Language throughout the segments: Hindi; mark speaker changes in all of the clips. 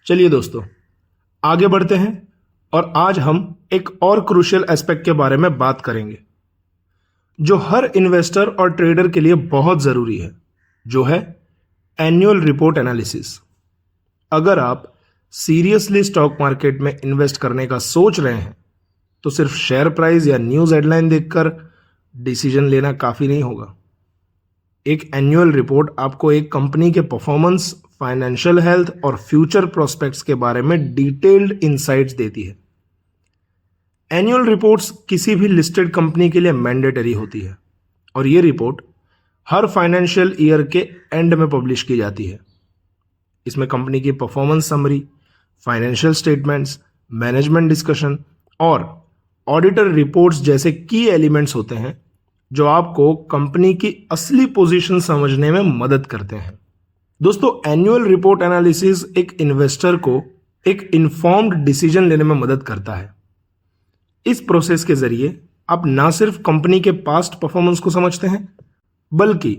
Speaker 1: चलिए दोस्तों, आगे बढ़ते हैं और आज हम एक और क्रूशियल एस्पेक्ट के बारे में बात करेंगे जो हर इन्वेस्टर और ट्रेडर के लिए बहुत ज़रूरी है, जो है एनुअल रिपोर्ट एनालिसिस। अगर आप सीरियसली स्टॉक मार्केट में इन्वेस्ट करने का सोच रहे हैं तो सिर्फ शेयर प्राइस या न्यूज़ हेडलाइन देखकर डिसीजन लेना काफ़ी नहीं होगा। एक एनुअल रिपोर्ट आपको एक कंपनी के परफॉर्मेंस, फाइनेंशियल हेल्थ और फ्यूचर प्रोस्पेक्ट्स के बारे में डिटेल्ड इंसाइट्स देती है। एनुअल रिपोर्ट्स किसी भी लिस्टेड कंपनी के लिए मैंडेटरी होती है और ये रिपोर्ट हर फाइनेंशियल ईयर के एंड में पब्लिश की जाती है। इसमें कंपनी की performance summary, financial statements, management discussion और ऑडिटर रिपोर्ट्स जैसे की एलिमेंट्स होते हैं जो आपको कंपनी की असली पोजीशन समझने में मदद करते हैं। दोस्तों, एनुअल रिपोर्ट एनालिसिस एक इन्वेस्टर को एक इन्फॉर्म्ड डिसीजन लेने में मदद करता है। इस प्रोसेस के जरिए आप ना सिर्फ कंपनी के पास्ट परफॉर्मेंस को समझते हैं बल्कि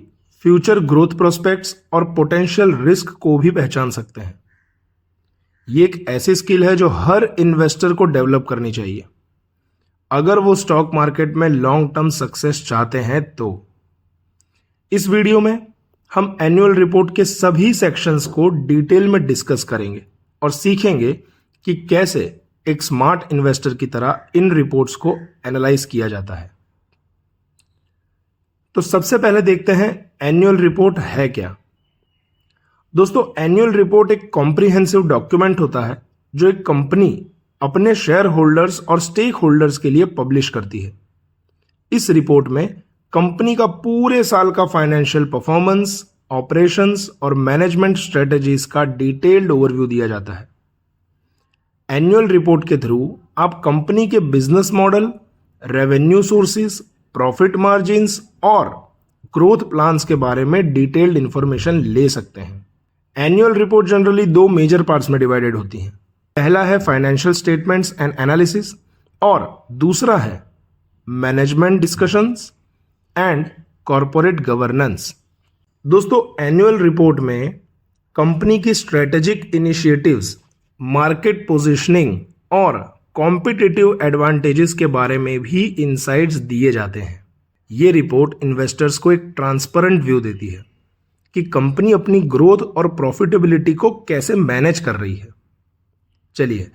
Speaker 1: फ्यूचर ग्रोथ प्रोस्पेक्ट्स और पोटेंशियल रिस्क को भी पहचान सकते हैं। ये एक ऐसी स्किल है जो हर इन्वेस्टर को डेवलप करनी चाहिए अगर वो स्टॉक मार्केट में लॉन्ग टर्म सक्सेस चाहते हैं तो। इस वीडियो में हम एनुअल रिपोर्ट के सभी सेक्शंस को डिटेल में डिस्कस करेंगे और सीखेंगे कि कैसे एक स्मार्ट इन्वेस्टर की तरह इन रिपोर्ट्स को एनालाइज किया जाता है। तो सबसे पहले देखते हैं एनुअल रिपोर्ट है क्या। दोस्तों, एनुअल रिपोर्ट एक कॉम्प्रिहेंसिव डॉक्यूमेंट होता है जो एक कंपनी अपने शेयर होल्डर्स और स्टेक होल्डर्स के लिए पब्लिश करती है। इस रिपोर्ट में कंपनी का पूरे साल का फाइनेंशियल परफॉर्मेंस, ऑपरेशंस और मैनेजमेंट स्ट्रेटजीज का डिटेल्ड ओवरव्यू दिया जाता है। एनुअल रिपोर्ट के थ्रू आप कंपनी के business model, revenue sources, profit margins और ग्रोथ प्लान्स के बारे में डिटेल्ड इंफॉर्मेशन ले सकते हैं। एनुअल रिपोर्ट जनरली दो मेजर पार्ट्स में डिवाइडेड होती हैं। पहला है फाइनेंशियल स्टेटमेंट्स एंड एनालिसिस और दूसरा है management discussions and corporate governance. दोस्तों, एनुअल रिपोर्ट में कंपनी की स्ट्रेटेजिक इनिशिएटिव्स, मार्केट पोजीशनिंग और कॉम्पिटिटिव एडवांटेजेस के बारे में भी इंसाइट्स दिए जाते हैं। ये रिपोर्ट इन्वेस्टर्स को एक ट्रांसपेरेंट व्यू देती है कि कंपनी अपनी ग्रोथ और प्रॉफिटेबिलिटी को कैसे मैनेज कर रही है। चलिए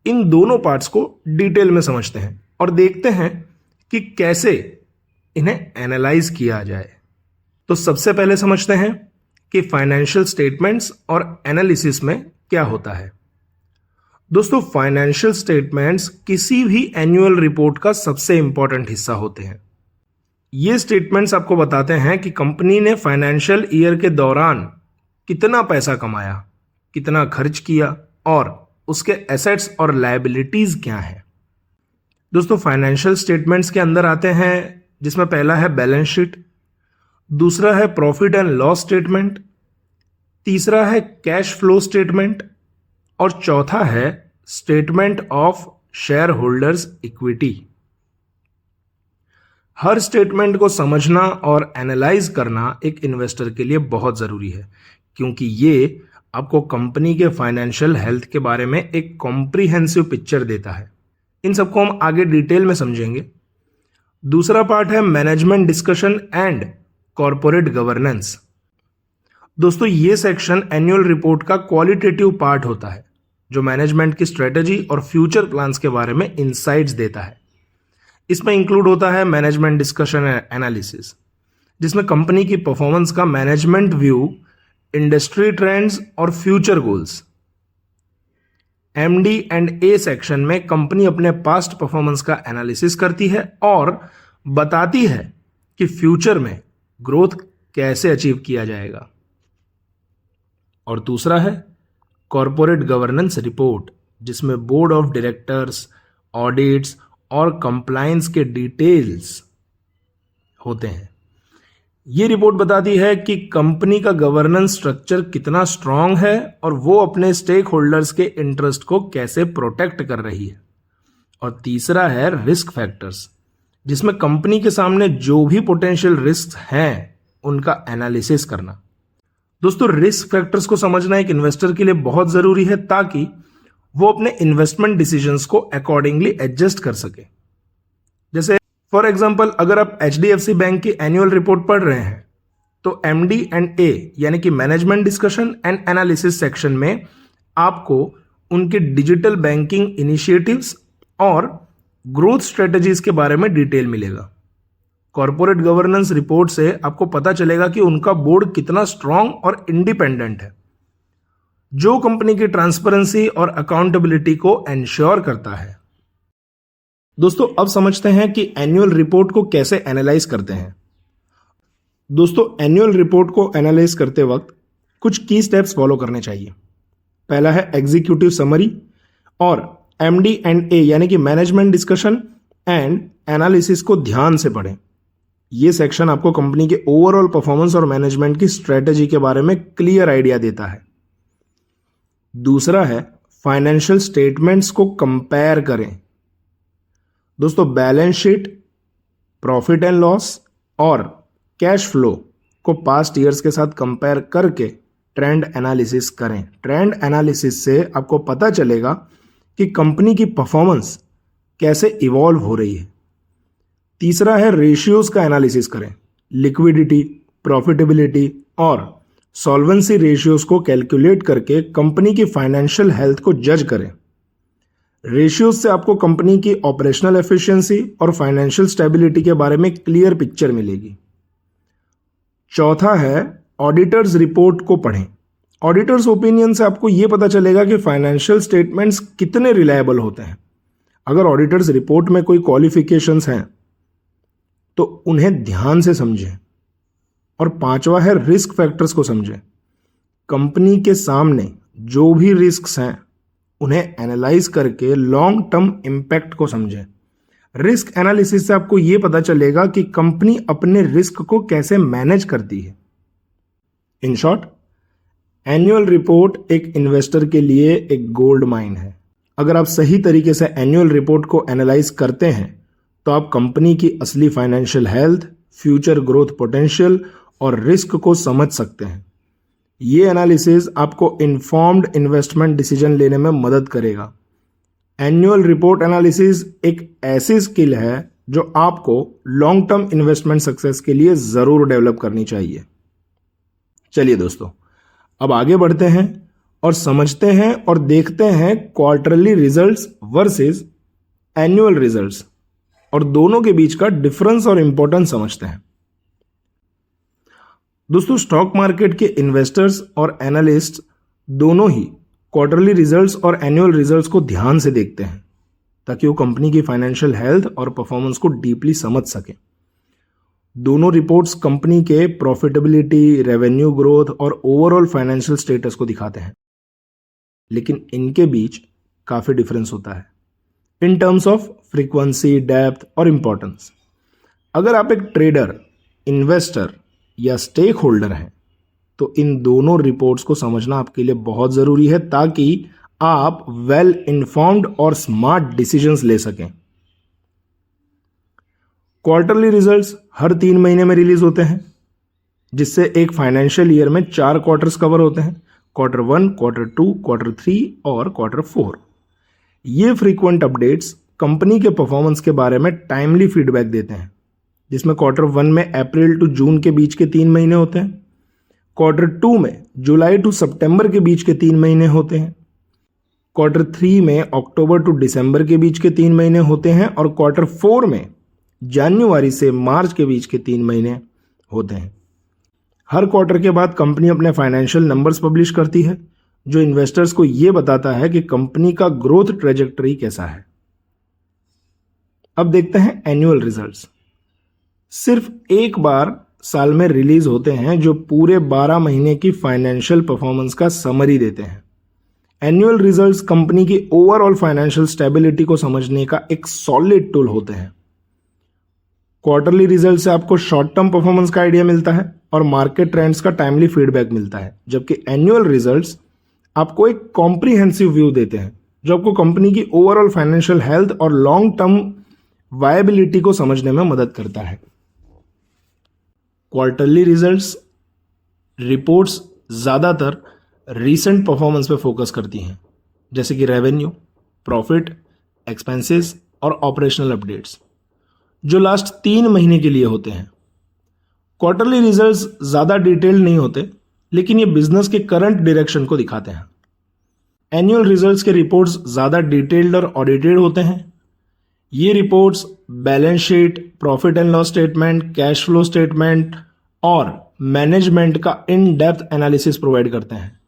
Speaker 1: इन दोनों पार्ट्स को डिटेल में समझते हैं और देखते हैं कि कैसे इन्हें एनालाइज किया जाए। तो सबसे पहले समझते हैं कि फाइनेंशियल स्टेटमेंट्स और एनालिसिस में क्या होता है। दोस्तों, फाइनेंशियल स्टेटमेंट्स किसी भी एनुअल रिपोर्ट का सबसे इंपॉर्टेंट हिस्सा होते हैं। ये स्टेटमेंट्स आपको बताते हैं कि कंपनी ने फाइनेंशियल ईयर के दौरान कितना पैसा कमाया, कितना खर्च किया और उसके एसेट्स और लायबिलिटीज क्या हैं। दोस्तों, फाइनेंशियल स्टेटमेंट्स के अंदर आते हैं जिसमें पहला है बैलेंस शीट, दूसरा है प्रॉफिट एंड लॉस स्टेटमेंट, तीसरा है कैश फ्लो स्टेटमेंट और चौथा है statement of share holders equity. Her statement को समझना और एनालाइज करना एक इन्वेस्टर के लिए बहुत जरूरी है क्योंकि ये आपको कंपनी के फाइनेंशियल हेल्थ के बारे में एक कॉम्प्रिहेंसिव पिक्चर देता है। इन सबको हम आगे डिटेल में समझेंगे। दूसरा पार्ट है management discussion and corporate governance. दोस्तों, ये सेक्शन एनुअल रिपोर्ट का क्वालिटेटिव पार्ट होता है जो मैनेजमेंट की स्ट्रेटजी और फ्यूचर प्लान्स के बारे में इंसाइट्स देता है। इसमें इंक्लूड होता है मैनेजमेंट डिस्कशन एनालिसिस जिसमें कंपनी की परफॉर्मेंस का मैनेजमेंट व्यू, इंडस्ट्री ट्रेंड्स और future goals. MD and A section में कंपनी अपने पास्ट परफॉर्मेंस का एनालिसिस करती है और बताती है कि फ्यूचर में ग्रोथ कैसे अचीव किया जाएगा। और दूसरा है कॉर्पोरेट गवर्नेंस रिपोर्ट जिसमें बोर्ड ऑफ डायरेक्टर्स, ऑडिट्स और कंप्लायंस के डिटेल्स होते हैं। ये रिपोर्ट बताती है कि कंपनी का गवर्नेंस स्ट्रक्चर कितना स्ट्रांग है और वो अपने स्टेक होल्डर्स के इंटरेस्ट को कैसे प्रोटेक्ट कर रही है। और तीसरा है रिस्क फैक्टर्स जिसमें कंपनी के सामने जो भी पोटेंशियल रिस्क हैं उनका एनालिसिस करना। दोस्तों रिस्क फैक्टर्स को समझना एक इन्वेस्टर के लिए बहुत जरूरी है ताकि वो अपने इन्वेस्टमेंट डिसीजंस को अकॉर्डिंगली एडजस्ट कर सके। जैसे फॉर एग्जांपल अगर आप HDFC बैंक की एनुअल रिपोर्ट पढ़ रहे हैं तो MD&A यानी कि management discussion and analysis section में आपको उनके डिजिटल बैंकिंग इनिशिएटिव्स और ग्रोथ स्ट्रेटजीज के बारे में डिटेल मिलेगा। कॉर्पोरेट गवर्नेंस रिपोर्ट से आपको पता चलेगा कि उनका बोर्ड कितना स्ट्रांग और इंडिपेंडेंट है, जो कंपनी की ट्रांसपेरेंसी और अकाउंटेबिलिटी को एंश्योर करता है। दोस्तों अब समझते हैं कि एनुअल रिपोर्ट को कैसे एनालाइज करते हैं। दोस्तों एनुअल रिपोर्ट को एनालाइज करते वक्त कुछ की स्टेप्स फॉलो करने चाहिए। पहला है एग्जीक्यूटिव समरी और MD&A यानी कि मैनेजमेंट डिस्कशन एंड एनालिसिस को ध्यान से पढ़ें। यह सेक्शन आपको कंपनी के ओवरऑल परफॉर्मेंस और मैनेजमेंट की स्ट्रेटेजी के बारे में क्लियर आइडिया देता है। दूसरा है फाइनेंशियल स्टेटमेंट्स को कंपेयर करें। दोस्तों balance sheet, profit and loss और कैश फ्लो को पास्ट ईयर्स के साथ कंपेयर करके ट्रेंड एनालिसिस करें। ट्रेंड एनालिसिस से आपको पता चलेगा कि कंपनी की परफॉर्मेंस कैसे इवॉल्व हो रही है। तीसरा है रेशियोज का एनालिसिस करें। लिक्विडिटी, प्रॉफिटेबिलिटी और सॉल्वेंसी रेशियोज को कैलकुलेट करके कंपनी की फाइनेंशियल हेल्थ को जज करें। रेशियोज से आपको कंपनी की ऑपरेशनल एफिशिएंसी और फाइनेंशियल स्टेबिलिटी के बारे में क्लियर पिक्चर मिलेगी। चौथा है ऑडिटर्स रिपोर्ट को पढ़ें। ऑडिटर्स ओपिनियन से आपको यह पता चलेगा कि फाइनेंशियल स्टेटमेंट्स कितने रिलायबल होते हैं। अगर ऑडिटर्स रिपोर्ट में कोई क्वालिफिकेशंस हैं तो उन्हें ध्यान से समझें। और पांचवा है रिस्क फैक्टर्स को समझें। कंपनी के सामने जो भी रिस्क्स हैं उन्हें एनालाइज करके लॉन्ग टर्म इंपैक्ट को समझें। रिस्क एनालिसिस से आपको यह पता चलेगा कि कंपनी अपने रिस्क को कैसे मैनेज करती है। इन शॉर्ट, एनुअल रिपोर्ट एक इन्वेस्टर के लिए एक गोल्ड माइन है। अगर आप सही तरीके से एनुअल रिपोर्ट को एनालाइज करते हैं तो आप कंपनी की असली financial health, future growth potential और रिस्क को समझ सकते हैं। ये एनालिसिस आपको इन्फॉर्म्ड इन्वेस्टमेंट डिसीजन लेने में मदद करेगा। एनुअल रिपोर्ट एनालिसिस एक ऐसी स्किल है जो आपको लॉन्ग टर्म इन्वेस्टमेंट सक्सेस के लिए जरूर डेवलप करनी चाहिए। चलिए दोस्तों, अब आगे बढ़ते हैं और समझते हैं और देखते हैं quarterly results versus annual results और दोनों के बीच का डिफरेंस और इंपॉर्टेंस समझते हैं। दोस्तों स्टॉक मार्केट के इन्वेस्टर्स और एनालिस्ट दोनों ही क्वार्टरली रिजल्ट्स और एनुअल रिजल्ट्स को ध्यान से देखते हैं ताकि वो कंपनी की फाइनेंशियल हेल्थ और परफॉर्मेंस को डीपली समझ सके। दोनों रिपोर्ट्स कंपनी के प्रॉफिटेबिलिटी, रेवेन्यू ग्रोथ और ओवरऑल फाइनेंशियल स्टेटस को दिखाते हैं, लेकिन इनके बीच काफी डिफरेंस होता है in terms of frequency, depth और इंपॉर्टेंस। अगर आप एक ट्रेडर, इन्वेस्टर या स्टेक होल्डर हैं तो इन दोनों रिपोर्ट्स को समझना आपके लिए बहुत जरूरी है ताकि आप वेल इन्फॉर्म्ड और स्मार्ट डिसीजंस ले सकें। क्वार्टरली रिजल्ट्स हर 3 महीने में रिलीज होते हैं, जिससे एक फाइनेंशियल ईयर में 4 क्वार्टर्स कवर होते हैं। क्वार्टर 1, क्वार्टर 2, क्वार्टर 3 और क्वार्टर 4। ये फ्रीक्वेंट अपडेट्स कंपनी के परफॉर्मेंस के बारे में टाइमली फीडबैक देते हैं, जिसमें क्वार्टर 1 में अप्रैल टू जून के बीच के 3 महीने होते हैं, क्वार्टर 2 में जुलाई टू सितंबर के बीच के 3 महीने होते हैं, क्वार्टर 3 में अक्टूबर टू दिसंबर के बीच के 3 महीने होते हैं और क्वार्टर 4 में जनवरी से मार्च के बीच के 3 महीने होते हैं। हर क्वार्टर के बाद कंपनी अपने फाइनेंशियल नंबर्स पब्लिश करती है, जो इन्वेस्टर्स को यह बताता है कि कंपनी का ग्रोथ ट्रेजेक्टरी कैसा है। अब देखते हैं एनुअल रिजल्ट्स। सिर्फ एक बार साल में रिलीज होते हैं जो पूरे 12 महीने की फाइनेंशियल परफॉर्मेंस का समरी देते हैं। एनुअल रिजल्ट्स कंपनी की ओवरऑल फाइनेंशियल स्टेबिलिटी को समझने का एक सॉलिड टूल होते हैं। क्वार्टरली रिजल्ट से आपको शॉर्ट टर्म परफॉर्मेंस का आइडिया मिलता है और मार्केट ट्रेंड्स का टाइमली फीडबैक मिलता है, जबकि एनुअल रिजल्ट्स आपको एक कॉम्प्रिहेंसिव व्यू देते हैं जो आपको कंपनी की ओवरऑल फाइनेंशियल हेल्थ और लॉन्ग टर्म वायबिलिटी को समझने में मदद करता है। क्वार्टरली रिजल्ट्स रिपोर्ट्स ज़्यादातर रीसेंट परफॉर्मेंस पे फोकस करती हैं, जैसे कि रेवेन्यू, प्रॉफिट, एक्सपेंसेस और ऑपरेशनल अपडेट्स, जो लास्ट 3 महीने के लिए होते हैं। क्वार्टरली रिजल्ट्स ज़्यादा डिटेल्ड नहीं होते, लेकिन ये बिजनेस के करंट डायरेक्शन को दिखाते हैं। एनुअल रिजल्ट्स के रिपोर्ट्स ज़्यादा डिटेल्ड और ऑडिटेड होते हैं। ये reports balance sheet, profit and loss statement, cash flow statement और मैनेजमेंट का इन डेप्थ एनालिसिस प्रोवाइड करते हैं।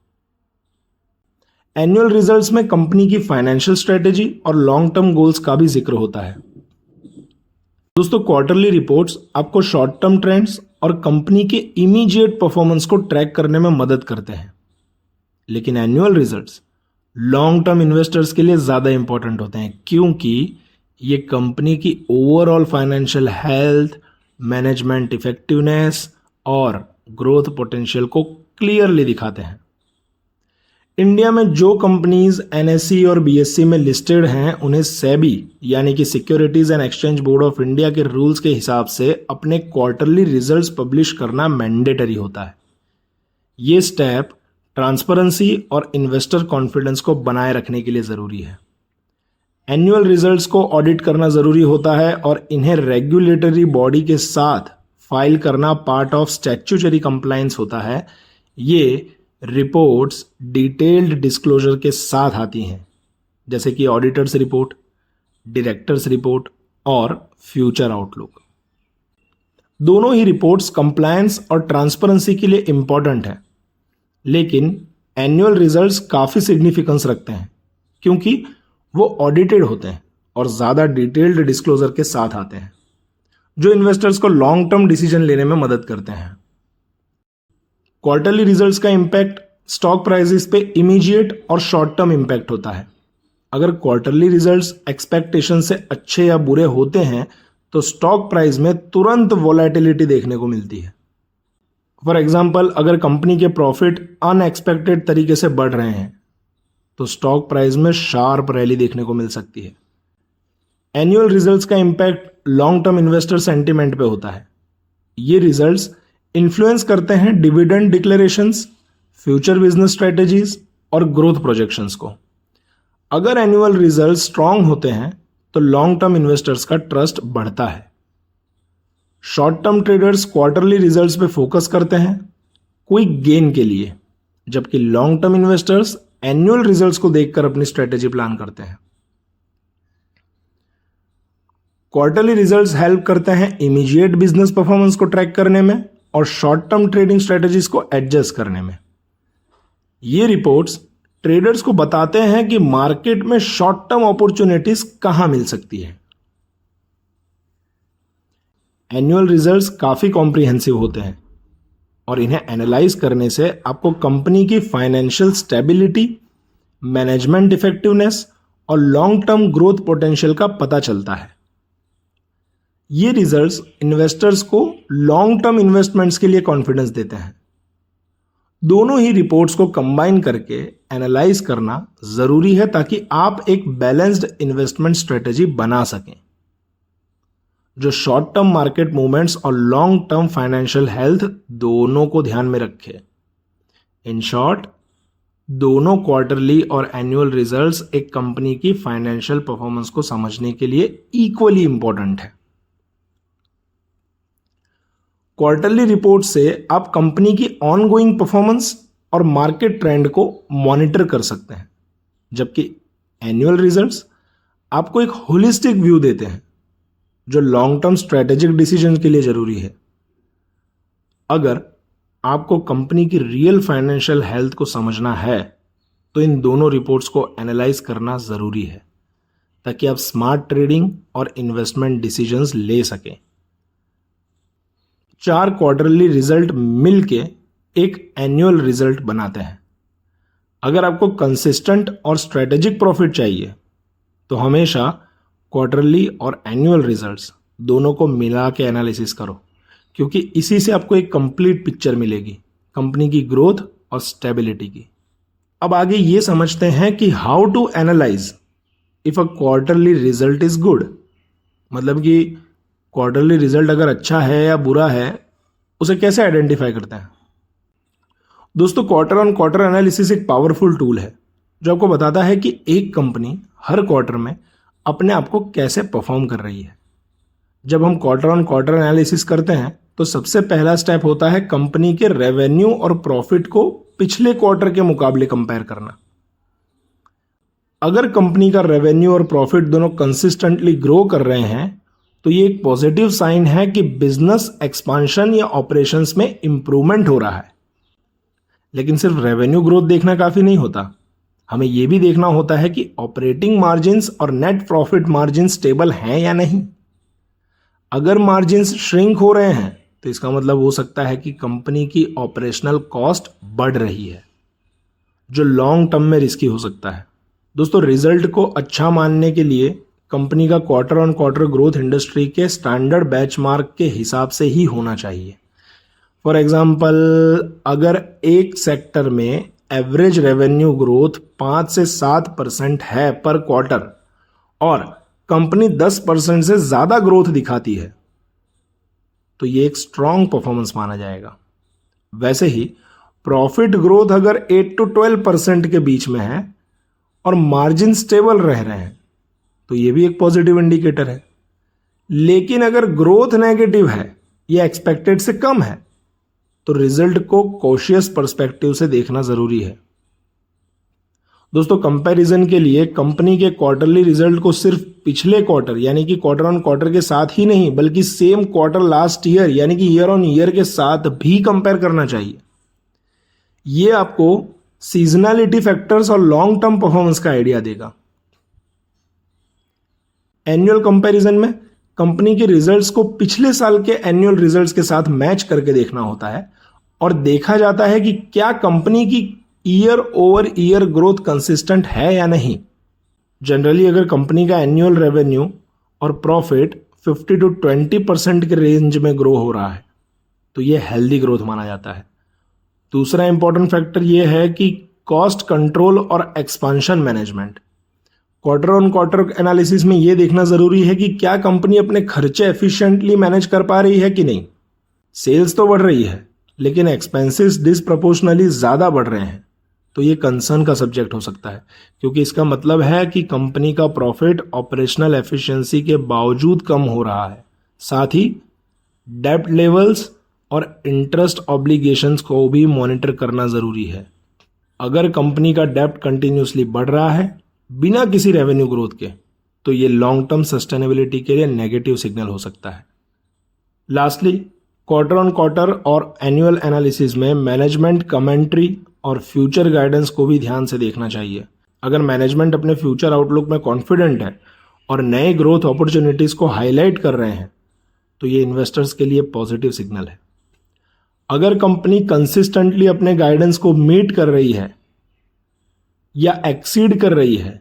Speaker 1: एनुअल रिजल्ट्स में कंपनी की फाइनेंशियल स्ट्रेटेजी और लॉन्ग टर्म गोल्स का भी जिक्र होता है। दोस्तों, क्वार्टरली रिपोर्ट्स आपको शॉर्ट टर्म ट्रेंड्स और कंपनी के इमीडिएट परफॉर्मेंस को ट्रैक करने में मदद करते हैं, लेकिन annual results long term investors के लिए ज्यादा इंपॉर्टेंट होते हैं, क्योंकि ये कंपनी की overall financial health, management effectiveness और ग्रोथ पोटेंशियल को क्लियरली दिखाते हैं। इंडिया में जो कंपनीज एनएसई और बीएसई में लिस्टेड हैं, उन्हें सेबी यानी कि securities and exchange board of India के रूल्स के हिसाब से अपने क्वार्टरली रिजल्ट्स पब्लिश करना मैंडेटरी होता है। ये स्टेप ट्रांसपेरेंसी और इन्वेस्टर कॉन्फिडेंस को बनाए रखने के लिए जरूरी है। एनुअल रिजल्ट्स को ऑडिट करना जरूरी होता है और इन्हें रेगुलेटरी बॉडी के साथ फाइल करना पार्ट ऑफ स्टैट्यूटरी कंप्लायंस होता है। ये रिपोर्ट्स डिटेल्ड डिस्क्लोजर के साथ आती हैं, जैसे कि ऑडिटर्स रिपोर्ट, डायरेक्टर्स रिपोर्ट और फ्यूचर आउटलुक। दोनों ही रिपोर्ट्स कंप्लायंस और ट्रांसपेरेंसी के लिए इंपॉर्टेंट है, लेकिन एनुअल रिजल्ट्स काफी सिग्निफिकेंस रखते हैं क्योंकि वो ऑडिटेड होते हैं और ज्यादा डिटेल्ड डिस्क्लोजर के साथ आते हैं, जो इन्वेस्टर्स को लॉन्ग टर्म डिसीजन लेने में मदद करते हैं। क्वार्टरली रिजल्ट्स का इंपैक्ट स्टॉक प्राइसेस पे इमीडिएट और शॉर्ट टर्म इंपैक्ट होता है। अगर क्वार्टरली रिजल्ट्स एक्सपेक्टेशन से अच्छे या बुरे होते हैं तो स्टॉक प्राइस में तुरंत वोलेटिलिटी देखने को मिलती है। फॉर एग्जाम्पल, अगर कंपनी के प्रॉफिट अनएक्सपेक्टेड तरीके से बढ़ रहे हैं तो स्टॉक प्राइस में शार्प रैली देखने को मिल सकती है। एनुअल रिजल्ट्स का impact long term investor sentiment पे होता है। ये रिजल्ट्स इन्फ्लुएंस करते हैं dividend declarations, future business strategies और ग्रोथ प्रोजेक्शंस को। अगर एनुअल रिजल्ट स्ट्रांग होते हैं तो लॉन्ग टर्म इन्वेस्टर्स का ट्रस्ट बढ़ता है। Short term traders quarterly results पे फोकस करते हैं क्विक गेन के लिए, जबकि long term investors annual results को देखकर अपनी स्ट्रेटेजी प्लान करते हैं। क्वार्टरली रिजल्ट्स हेल्प करते हैं इमीडिएट बिजनेस परफॉर्मेंस को ट्रैक करने में और शॉर्ट टर्म ट्रेडिंग स्ट्रेटेजीज को एडजस्ट करने में। ये रिपोर्ट्स ट्रेडर्स को बताते हैं कि मार्केट में शॉर्ट टर्म अपॉर्चुनिटीज कहां मिल सकती है। एनुअल रिजल्ट्स काफी कॉम्प्रिहेंसिव होते हैं और इन्हें एनालाइज करने से आपको कंपनी की फाइनेंशियल स्टेबिलिटी, मैनेजमेंट इफेक्टिवनेस और लॉन्ग टर्म ग्रोथ पोटेंशियल का पता चलता है। ये रिजल्ट्स इन्वेस्टर्स को लॉन्ग टर्म इन्वेस्टमेंट्स के लिए कॉन्फिडेंस देते हैं। दोनों ही रिपोर्ट्स को कंबाइन करके एनालाइज करना जरूरी है ताकि आप एक बैलेंस्ड इन्वेस्टमेंट स्ट्रेटेजी बना सकें, जो शॉर्ट टर्म मार्केट मूवमेंट्स और लॉन्ग टर्म फाइनेंशियल हेल्थ दोनों को ध्यान में रखे। इन शॉर्ट, दोनों क्वार्टरली और एनुअल रिजल्ट्स एक कंपनी की फाइनेंशियल परफॉर्मेंस को समझने के लिए इक्वली इंपॉर्टेंट है। क्वार्टरली रिपोर्ट से आप कंपनी की ऑनगोइंग परफॉर्मेंस और मार्केट ट्रेंड को मॉनिटर कर सकते हैं, जबकि एनुअल रिजल्ट्स आपको एक होलिस्टिक व्यू देते हैं जो लॉन्ग टर्म स्ट्रेटेजिक डिसीजन के लिए जरूरी है। अगर आपको कंपनी की रियल फाइनेंशियल हेल्थ को समझना है तो इन दोनों रिपोर्ट्स को एनालाइज करना जरूरी है ताकि आप स्मार्ट ट्रेडिंग और इन्वेस्टमेंट डिसीजंस ले सकें। 4 क्वार्टरली रिजल्ट मिलके एक एनुअल रिजल्ट बनाते हैं। अगर आपको कंसिस्टेंट और स्ट्रेटेजिक प्रॉफिट चाहिए तो हमेशा क्वार्टरली और एनुअल रिजल्ट्स दोनों को मिला के एनालिसिस करो, क्योंकि इसी से आपको एक कंप्लीट पिक्चर मिलेगी कंपनी की ग्रोथ और स्टेबिलिटी की। अब आगे ये समझते हैं कि how to analyze if a quarterly result is good. मतलब कि क्वार्टरली रिजल्ट अगर अच्छा है या बुरा है, उसे कैसे आइडेंटिफाई करते हैं। दोस्तों, क्वार्टर ऑन क्वार्टर एनालिसिस एक पावरफुल टूल है जो आपको बताता है कि एक कंपनी हर क्वार्टर में अपने आप को कैसे परफॉर्म कर रही है। जब हम क्वार्टर ऑन क्वार्टर एनालिसिस करते हैं तो सबसे पहला स्टेप होता है कंपनी के रेवेन्यू और प्रॉफिट को पिछले क्वार्टर के मुकाबले कंपेयर करना। अगर कंपनी का रेवेन्यू और प्रॉफिट दोनों कंसिस्टेंटली ग्रो कर रहे हैं तो ये एक पॉजिटिव साइन है कि बिजनेस एक्सपांशन या ऑपरेशंस में इंप्रूवमेंट हो रहा है। लेकिन सिर्फ रेवेन्यू ग्रोथ देखना काफी नहीं होता, हमें यह भी देखना होता है कि ऑपरेटिंग मार्जिन्स और नेट प्रॉफिट मार्जिन स्टेबल हैं या नहीं। अगर मार्जिन्स श्रिंक हो रहे हैं तो इसका मतलब हो सकता है कि कंपनी की ऑपरेशनल कॉस्ट बढ़ रही है, जो लॉन्ग टर्म में रिस्की हो सकता है। दोस्तों, रिजल्ट को अच्छा मानने के लिए कंपनी का quarter on quarter growth industry के स्टैंडर्ड बेंचमार्क के हिसाब से ही होना चाहिए। फॉर एग्जाम्पल, अगर एक सेक्टर में एवरेज रेवेन्यू ग्रोथ 5 से 7% है पर क्वार्टर और कंपनी 10% से ज्यादा ग्रोथ दिखाती है तो ये एक स्ट्रॉन्ग परफॉर्मेंस माना जाएगा। वैसे ही प्रॉफिट ग्रोथ अगर 8 to 12% के बीच में है और मार्जिन स्टेबल रह रहे हैं तो ये भी एक पॉजिटिव इंडिकेटर है। लेकिन अगर ग्रोथ नेगेटिव है या एक्सपेक्टेड से कम है तो रिजल्ट को कॉशियस पर्सपेक्टिव से देखना जरूरी है। दोस्तों, कंपैरिजन के लिए कंपनी के क्वार्टरली रिजल्ट को सिर्फ पिछले क्वार्टर यानी कि क्वार्टर ऑन क्वार्टर के साथ ही नहीं बल्कि सेम क्वार्टर लास्ट ईयर यानी कि ईयर ऑन ईयर के साथ भी कंपेयर करना चाहिए। यह आपको सीजनैलिटी फैक्टर्स और लॉन्ग टर्म परफॉर्मेंस का आइडिया देगा। एनुअल कंपैरिजन में कंपनी के रिजल्ट्स को पिछले साल के एनुअल रिजल्ट्स के साथ मैच करके देखना होता है और देखा जाता है कि क्या कंपनी की year over year growth consistent है या नहीं। जनरली अगर कंपनी का एनुअल रेवेन्यू और प्रॉफिट 50 to 20% के रेंज में ग्रो हो रहा है तो यह हेल्दी ग्रोथ माना जाता है। दूसरा इंपॉर्टेंट फैक्टर यह है कि कॉस्ट कंट्रोल और expansion management. Quarter on quarter analysis में यह देखना जरूरी है कि क्या कंपनी अपने खर्चे एफिशिएंटली मैनेज कर पा रही है कि नहीं। सेल्स तो बढ़ रही है लेकिन एक्सपेंसेस डिसप्रपोर्शनली ज्यादा बढ़ रहे हैं तो ये कंसर्न का सब्जेक्ट हो सकता है, क्योंकि इसका मतलब है कि कंपनी का प्रॉफिट ऑपरेशनल एफिशिएंसी के बावजूद कम हो रहा है। साथ ही डेब्ट लेवल्स और इंटरेस्ट ऑब्लिगेशंस को भी मॉनिटर करना जरूरी है। अगर कंपनी का डेब्ट कंटिन्यूसली बढ़ रहा है बिना किसी रेवेन्यू ग्रोथ के तो ये लॉन्ग टर्म सस्टेनेबिलिटी के लिए नेगेटिव सिग्नल हो सकता है। लास्टली, क्वार्टर ऑन क्वार्टर और एनुअल एनालिसिस में मैनेजमेंट कमेंट्री और फ्यूचर गाइडेंस को भी ध्यान से देखना चाहिए। अगर मैनेजमेंट अपने फ्यूचर आउटलुक में कॉन्फिडेंट है और नए ग्रोथ अपॉर्चुनिटीज को हाईलाइट कर रहे हैं तो ये इन्वेस्टर्स के लिए पॉजिटिव सिग्नल है। अगर कंपनी कंसिस्टेंटली अपने गाइडेंस को मीट कर रही है या एक्सीड कर रही है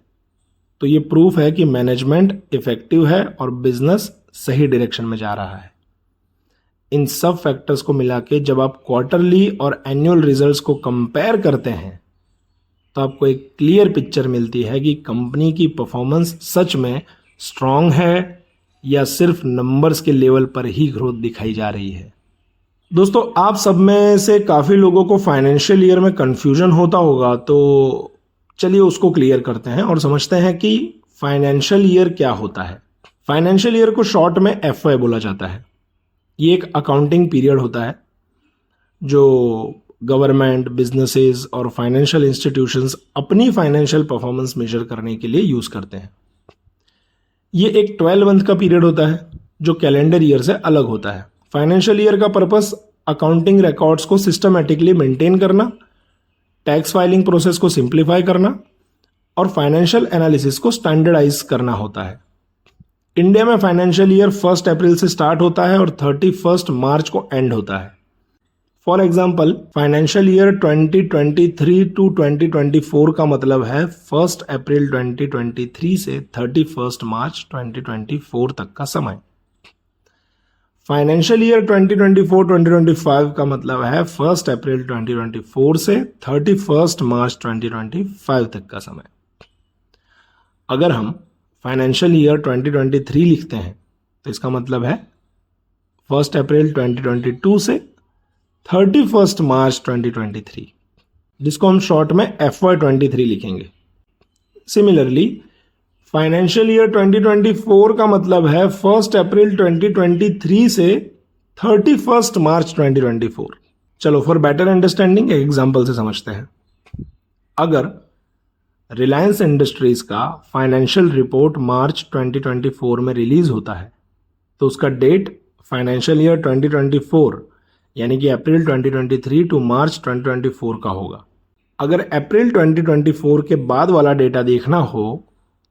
Speaker 1: तो ये प्रूफ है कि मैनेजमेंट इफेक्टिव है और बिजनेस सही डायरेक्शन में जा रहा है। इन सब फैक्टर्स को मिला के जब आप क्वार्टरली और एनुअल रिजल्ट्स को कंपेयर करते हैं तो आपको एक क्लियर पिक्चर मिलती है कि कंपनी की परफॉर्मेंस सच में स्ट्रांग है या सिर्फ नंबर्स के लेवल पर ही ग्रोथ दिखाई जा रही है। दोस्तों, आप सब में से काफी लोगों को फाइनेंशियल ईयर में कंफ्यूजन होता होगा, तो चलिए उसको क्लियर करते हैं और समझते हैं कि फाइनेंशियल ईयर क्या होता है। फाइनेंशियल ईयर को शॉर्ट में एफवाई बोला जाता है। ये एक अकाउंटिंग पीरियड होता है जो गवर्नमेंट, बिजनेसेस और फाइनेंशियल इंस्टीट्यूशंस अपनी फाइनेंशियल परफॉर्मेंस मेजर करने के लिए यूज करते हैं। ये एक 12 मंथ का पीरियड होता है जो कैलेंडर ईयर से अलग होता है। फाइनेंशियल ईयर का पर्पस अकाउंटिंग रिकॉर्ड्स को सिस्टमैटिकली मेंटेन करना, टैक्स फाइलिंग प्रोसेस को सिंप्लीफाई करना और फाइनेंशियल एनालिसिस को स्टैंडर्डाइज करना होता है। इंडिया में फाइनेंशियल ईयर 1 अप्रैल से स्टार्ट होता है और 31 मार्च को एंड होता है। For example, financial year 2023 to 2024 का मतलब है 1 अप्रैल 2023 से 31 मार्च 2024 तक का समय। फाइनेंशियल ईयर 2024-2025 का मतलब है 1 अप्रैल 2024 से 31 मार्च 2025 तक का समय। अगर हम फाइनेंशियल ईयर 2023 लिखते हैं तो इसका मतलब है 1 अप्रैल 2022 से 31 मार्च 2023। जिसको हम शॉर्ट में FY23 लिखेंगे। सिमिलरली फाइनेंशियल ईयर 2024 का मतलब है 1 अप्रैल 2023 से 31 मार्च 2024। चलो फॉर बेटर अंडरस्टैंडिंग एक एग्जांपल से समझते हैं। अगर रिलायंस इंडस्ट्रीज का फाइनेंशियल रिपोर्ट मार्च 2024 में रिलीज होता है तो उसका डेट फाइनेंशियल ईयर 2024 यानी कि अप्रैल 2023 टू मार्च 2024 का होगा। अगर अप्रैल 2024 के बाद वाला डेटा देखना हो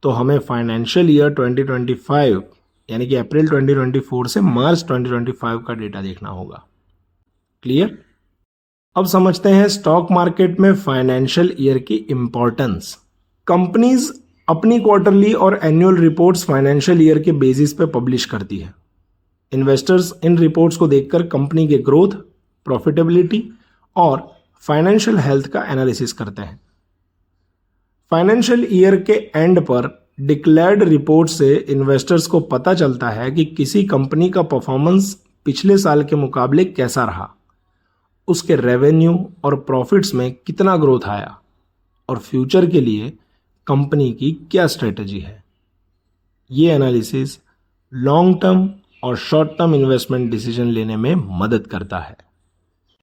Speaker 1: तो हमें फाइनेंशियल ईयर 2025 यानी कि अप्रैल 2024 से मार्च 2025 का डेटा देखना होगा। क्लियर? अब समझते हैं स्टॉक मार्केट में फाइनेंशियल ईयर की इंपॉर्टेंस। कंपनीज अपनी क्वार्टरली और एनुअल रिपोर्ट्स फाइनेंशियल ईयर के बेसिस पे पब्लिश करती है। इन्वेस्टर्स इन रिपोर्ट्स को देखकर कंपनी के ग्रोथ, प्रॉफिटेबिलिटी और फाइनेंशियल हेल्थ का एनालिसिस करते हैं। फाइनेंशियल ईयर के एंड पर डिक्लेयर्ड रिपोर्ट से इन्वेस्टर्स को पता चलता है कि किसी कंपनी का परफॉर्मेंस पिछले साल के मुकाबले कैसा रहा, उसके रेवेन्यू और प्रॉफिट्स में कितना ग्रोथ आया और फ्यूचर के लिए कंपनी की क्या स्ट्रेटजी है। ये एनालिसिस लॉन्ग टर्म और शॉर्ट टर्म इन्वेस्टमेंट डिसीजन लेने में मदद करता है।